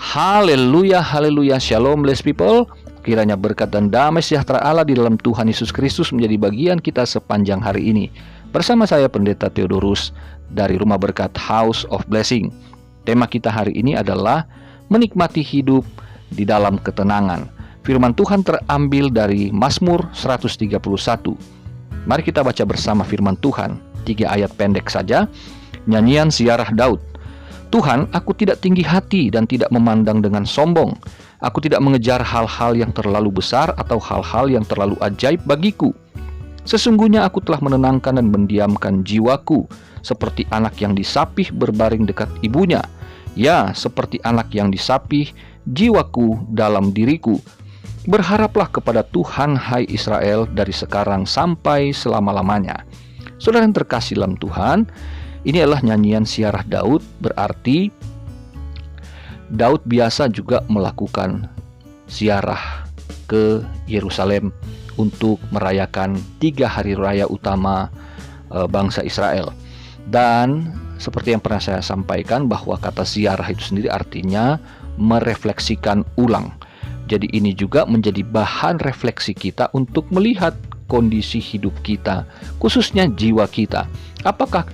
Haleluya, haleluya, shalom blessed people. Kiranya berkat dan damai sejahtera Allah di dalam Tuhan Yesus Kristus menjadi bagian kita sepanjang hari ini. Bersama saya Pendeta Theodorus dari Rumah Berkat House of Blessing. Tema kita hari ini adalah menikmati hidup di dalam ketenangan. Firman Tuhan terambil dari Mazmur 131. Mari kita baca bersama firman Tuhan, 3 ayat pendek saja. Nyanyian Ziarah Daud. Tuhan, aku tidak tinggi hati dan tidak memandang dengan sombong. Aku tidak mengejar hal-hal yang terlalu besar atau hal-hal yang terlalu ajaib bagiku. Sesungguhnya aku telah menenangkan dan mendiamkan jiwaku, seperti anak yang disapih berbaring dekat ibunya. Ya, seperti anak yang disapih, jiwaku dalam diriku. Berharaplah kepada Tuhan, hai Israel, dari sekarang sampai selama-lamanya. Saudara yang terkasih dalam Tuhan, ini adalah nyanyian ziarah Daud, berarti Daud biasa juga melakukan ziarah ke Yerusalem untuk merayakan 3 hari raya utama bangsa Israel. Dan seperti yang pernah saya sampaikan bahwa kata ziarah itu sendiri artinya merefleksikan ulang. Jadi ini juga menjadi bahan refleksi kita untuk melihat kondisi hidup kita, khususnya jiwa kita. Apakah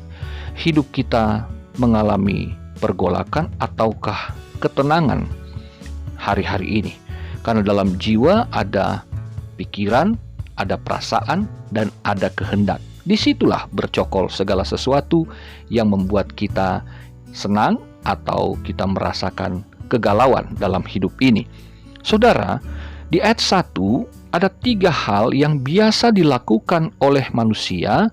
hidup kita mengalami pergolakan ataukah ketenangan hari-hari ini? Karena dalam jiwa ada pikiran, ada perasaan, dan ada kehendak. Disitulah bercokol segala sesuatu yang membuat kita senang atau kita merasakan kegalauan dalam hidup ini. Saudara, di ayat 1 ada 3 hal yang biasa dilakukan oleh manusia,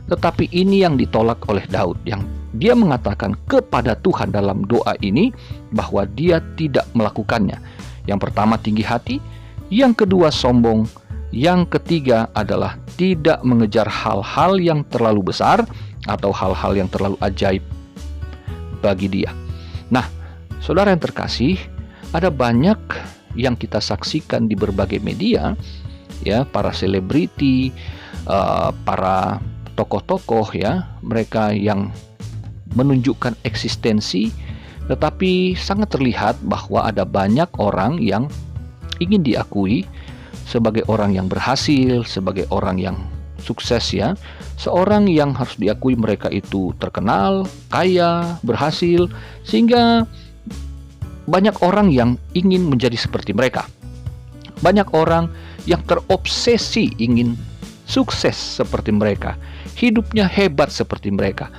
tetapi ini yang ditolak oleh Daud, yang dia mengatakan kepada Tuhan dalam doa ini bahwa dia tidak melakukannya. Yang pertama tinggi hati, yang kedua sombong, yang ketiga adalah tidak mengejar hal-hal yang terlalu besar atau hal-hal yang terlalu ajaib bagi dia. Nah, saudara yang terkasih, ada banyak yang kita saksikan di berbagai media, ya, para selebriti, para tokoh-tokoh, ya, mereka yang menunjukkan eksistensi, tetapi sangat terlihat bahwa ada banyak orang yang ingin diakui sebagai orang yang berhasil, sebagai orang yang sukses, ya, seorang yang harus diakui mereka itu terkenal, kaya, berhasil, sehingga banyak orang yang ingin menjadi seperti mereka. Banyak orang yang terobsesi ingin sukses seperti mereka, hidupnya hebat seperti mereka.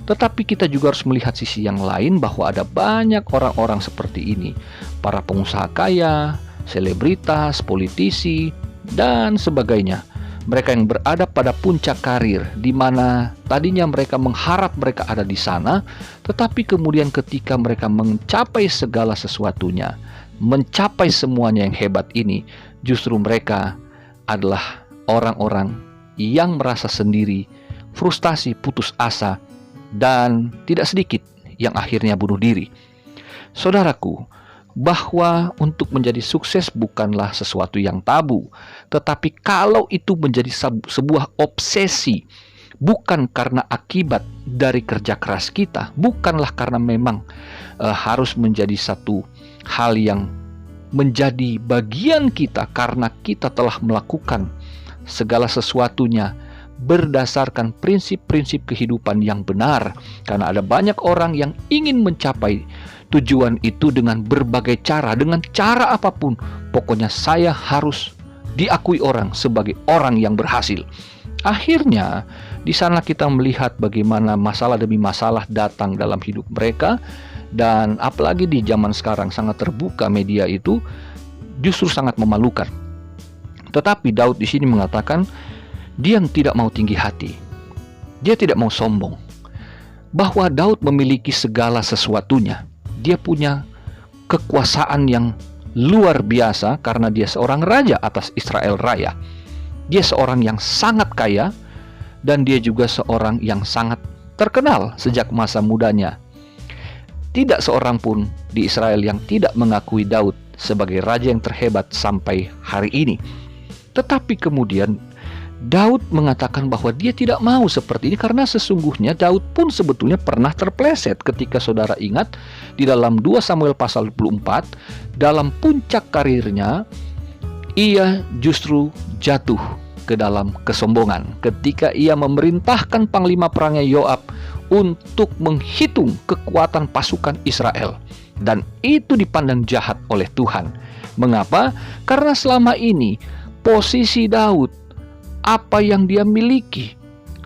Tetapi kita juga harus melihat sisi yang lain bahwa ada banyak orang-orang seperti ini, para pengusaha kaya, selebritas, politisi, dan sebagainya. Mereka yang berada pada puncak karir, di mana tadinya mereka mengharap mereka ada di sana, tetapi kemudian ketika mereka mencapai segala sesuatunya, mencapai semuanya yang hebat ini, justru mereka adalah orang-orang yang merasa sendiri, frustasi, putus asa, dan tidak sedikit yang akhirnya bunuh diri. Saudaraku, bahwa untuk menjadi sukses bukanlah sesuatu yang tabu, tetapi kalau itu menjadi sebuah obsesi, bukan karena akibat dari kerja keras kita, bukanlah karena memang harus menjadi satu hal yang menjadi bagian kita karena kita telah melakukan segala sesuatunya berdasarkan prinsip-prinsip kehidupan yang benar. Karena ada banyak orang yang ingin mencapai tujuan itu dengan berbagai cara, dengan cara apapun. Pokoknya saya harus diakui orang sebagai orang yang berhasil. Akhirnya di sana kita melihat bagaimana masalah demi masalah datang dalam hidup mereka. Dan apalagi di zaman sekarang sangat terbuka media itu, justru sangat memalukan. Tetapi Daud di sini mengatakan dia tidak mau tinggi hati, dia tidak mau sombong, bahwa Daud memiliki segala sesuatunya. Dia punya kekuasaan yang luar biasa karena dia seorang raja atas Israel Raya. Dia seorang yang sangat kaya dan dia juga seorang yang sangat terkenal sejak masa mudanya. Tidak seorang pun di Israel yang tidak mengakui Daud sebagai raja yang terhebat sampai hari ini. Tetapi kemudian Daud mengatakan bahwa dia tidak mau seperti ini karena sesungguhnya Daud pun sebetulnya pernah terpleset. Ketika saudara ingat di dalam 2 Samuel pasal 24, dalam puncak karirnya ia justru jatuh ke dalam kesombongan ketika ia memerintahkan panglima perangnya Yoab untuk menghitung kekuatan pasukan Israel, dan itu dipandang jahat oleh Tuhan. Mengapa? Karena selama ini posisi Daud, apa yang dia miliki,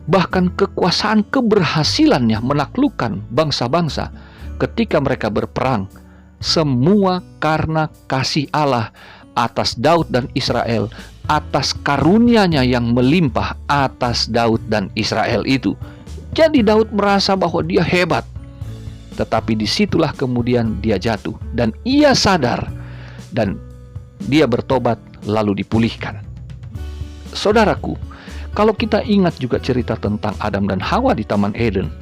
bahkan kekuasaan keberhasilannya menaklukkan bangsa-bangsa ketika mereka berperang, semua karena kasih Allah atas Daud dan Israel, atas karunia-Nya yang melimpah atas Daud dan Israel itu. Jadi Daud merasa bahwa dia hebat, tetapi disitulah kemudian dia jatuh dan ia sadar dan dia bertobat lalu dipulihkan. Saudaraku, kalau kita ingat juga cerita tentang Adam dan Hawa di Taman Eden.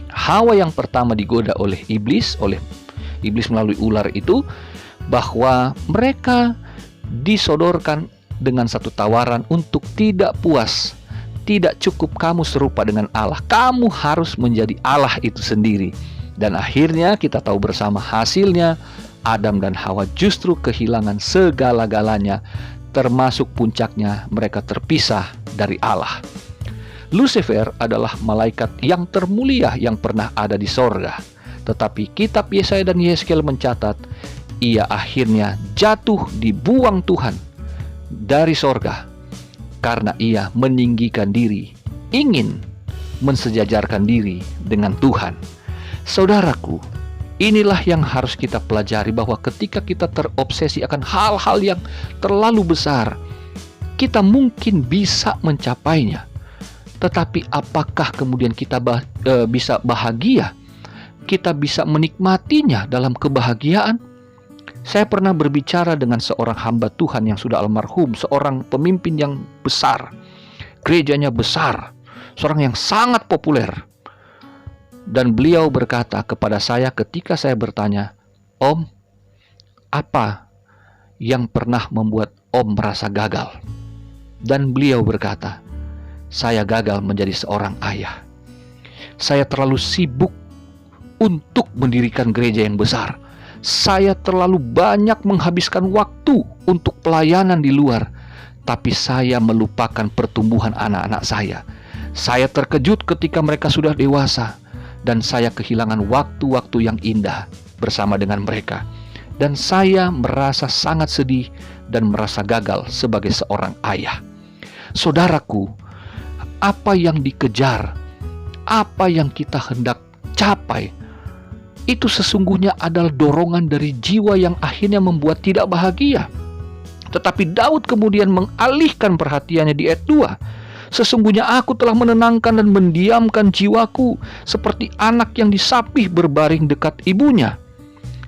Hawa yang pertama digoda oleh iblis melalui ular itu, bahwa mereka disodorkan dengan satu tawaran untuk tidak puas, tidak cukup kamu serupa dengan Allah, kamu harus menjadi Allah itu sendiri. Dan akhirnya kita tahu bersama hasilnya, Adam dan Hawa justru kehilangan segala-galanya, termasuk puncaknya mereka terpisah dari Allah. Lucifer adalah malaikat yang termulia yang pernah ada di sorga. Tetapi kitab Yesaya dan Yehezkiel mencatat, ia akhirnya jatuh dibuang Tuhan dari sorga karena ia meninggikan diri, ingin mensejajarkan diri dengan Tuhan. Saudaraku, inilah yang harus kita pelajari, bahwa ketika kita terobsesi akan hal-hal yang terlalu besar, kita mungkin bisa mencapainya. Tetapi apakah kemudian kita bisa bahagia? Kita bisa menikmatinya dalam kebahagiaan? Saya pernah berbicara dengan seorang hamba Tuhan yang sudah almarhum, seorang pemimpin yang besar, gerejanya besar, seorang yang sangat populer. Dan beliau berkata kepada saya ketika saya bertanya, "Om, apa yang pernah membuat Om merasa gagal?" Dan beliau berkata, "Saya gagal menjadi seorang ayah. Saya terlalu sibuk untuk mendirikan gereja yang besar. Saya terlalu banyak menghabiskan waktu untuk pelayanan di luar, tapi saya melupakan pertumbuhan anak-anak saya. Saya terkejut ketika mereka sudah dewasa, dan saya kehilangan waktu-waktu yang indah bersama dengan mereka. Dan saya merasa sangat sedih dan merasa gagal sebagai seorang ayah." Saudaraku, apa yang dikejar, apa yang kita hendak capai, itu sesungguhnya adalah dorongan dari jiwa yang akhirnya membuat tidak bahagia. Tetapi Daud kemudian mengalihkan perhatiannya di ayat 2. "Sesungguhnya aku telah menenangkan dan mendiamkan jiwaku, seperti anak yang disapih berbaring dekat ibunya.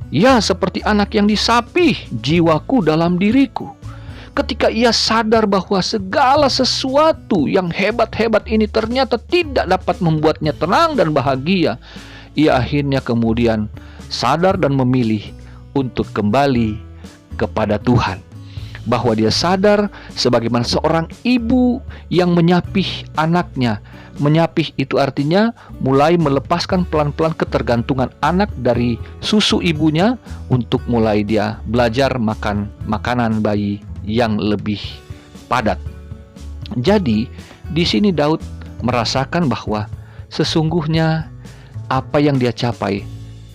Ya, seperti anak yang disapih jiwaku dalam diriku." Ketika ia sadar bahwa segala sesuatu yang hebat-hebat ini ternyata tidak dapat membuatnya tenang dan bahagia, ia akhirnya kemudian sadar dan memilih untuk kembali kepada Tuhan. Bahwa dia sadar sebagaimana seorang ibu yang menyapih anaknya. Menyapih itu artinya mulai melepaskan pelan-pelan ketergantungan anak dari susu ibunya untuk mulai dia belajar makan makanan bayi yang lebih padat. Jadi di sini Daud merasakan bahwa sesungguhnya apa yang dia capai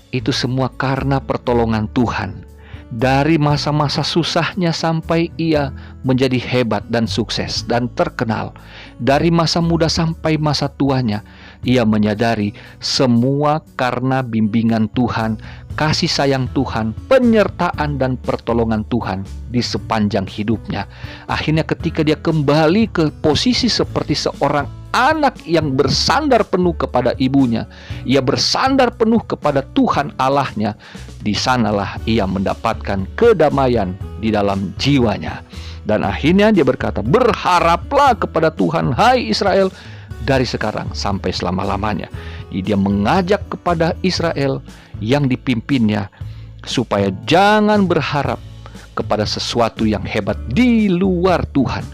itu semua karena pertolongan Tuhan. Dari masa-masa susahnya sampai ia menjadi hebat dan sukses dan terkenal. Dari masa muda sampai masa tuanya, ia menyadari semua karena bimbingan Tuhan, kasih sayang Tuhan, penyertaan dan pertolongan Tuhan di sepanjang hidupnya. Akhirnya ketika dia kembali ke posisi seperti seorang anak yang bersandar penuh kepada ibunya, ia bersandar penuh kepada Tuhan Allahnya, di sanalah ia mendapatkan kedamaian di dalam jiwanya. Dan akhirnya dia berkata, "Berharaplah kepada Tuhan, hai Israel, dari sekarang sampai selama-lamanya." Jadi dia mengajak kepada Israel yang dipimpinnya supaya jangan berharap kepada sesuatu yang hebat di luar Tuhan.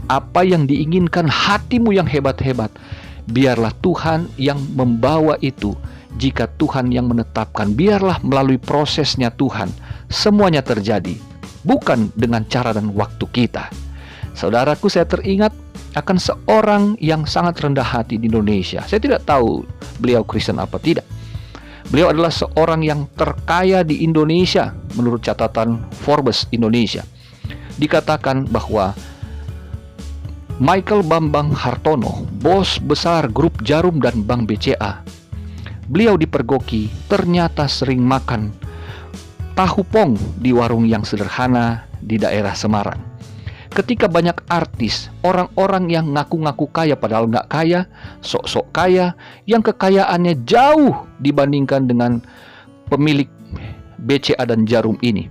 apa yang diinginkan hatimu yang hebat-hebat, biarlah Tuhan yang membawa itu. Jika Tuhan yang menetapkan, biarlah melalui prosesnya Tuhan semuanya terjadi, bukan dengan cara dan waktu kita. Saudaraku, saya teringat akan seorang yang sangat rendah hati di Indonesia. Saya tidak tahu beliau Kristen apa tidak. Beliau adalah seorang yang terkaya di Indonesia menurut catatan Forbes Indonesia. Dikatakan bahwa Michael Bambang Hartono, bos besar grup Jarum dan Bank BCA, beliau dipergoki ternyata sering makan tahu pong di warung yang sederhana di daerah Semarang. Ketika banyak artis, orang-orang yang ngaku-ngaku kaya padahal nggak kaya, sok-sok kaya, yang kekayaannya jauh dibandingkan dengan pemilik BCA dan Jarum ini.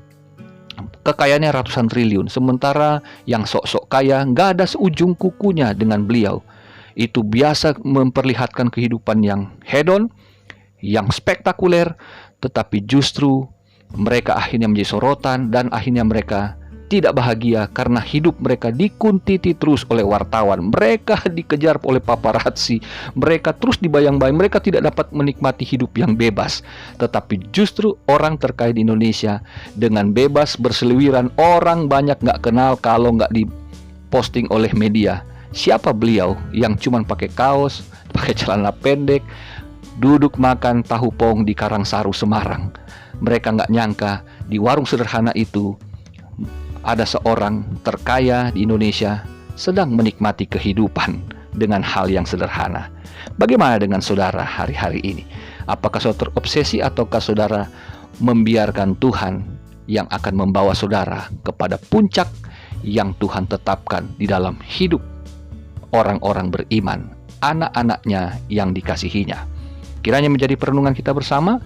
Kekayaannya ratusan triliun, sementara yang sok-sok kaya nggak ada seujung kukunya dengan beliau. Itu biasa memperlihatkan kehidupan yang hedon, yang spektakuler, tetapi justru mereka akhirnya menjadi sorotan dan akhirnya mereka tidak bahagia karena hidup mereka dikuntiti terus oleh wartawan. Mereka dikejar oleh paparazzi, mereka terus dibayang-bayang, mereka tidak dapat menikmati hidup yang bebas. Tetapi justru orang terkaya di Indonesia dengan bebas berseliweran, orang banyak nggak kenal kalau nggak diposting oleh media. Siapa beliau yang cuma pakai kaos, pakai celana pendek, duduk makan tahu pong di Karangsaru, Semarang. Mereka nggak nyangka di warung sederhana itu ada seorang terkaya di Indonesia sedang menikmati kehidupan dengan hal yang sederhana. Bagaimana dengan saudara hari-hari ini? Apakah saudara terobsesi ataukah saudara membiarkan Tuhan yang akan membawa saudara kepada puncak yang Tuhan tetapkan di dalam hidup orang-orang beriman, anak-anaknya yang dikasihinya? Kiranya menjadi perenungan kita bersama.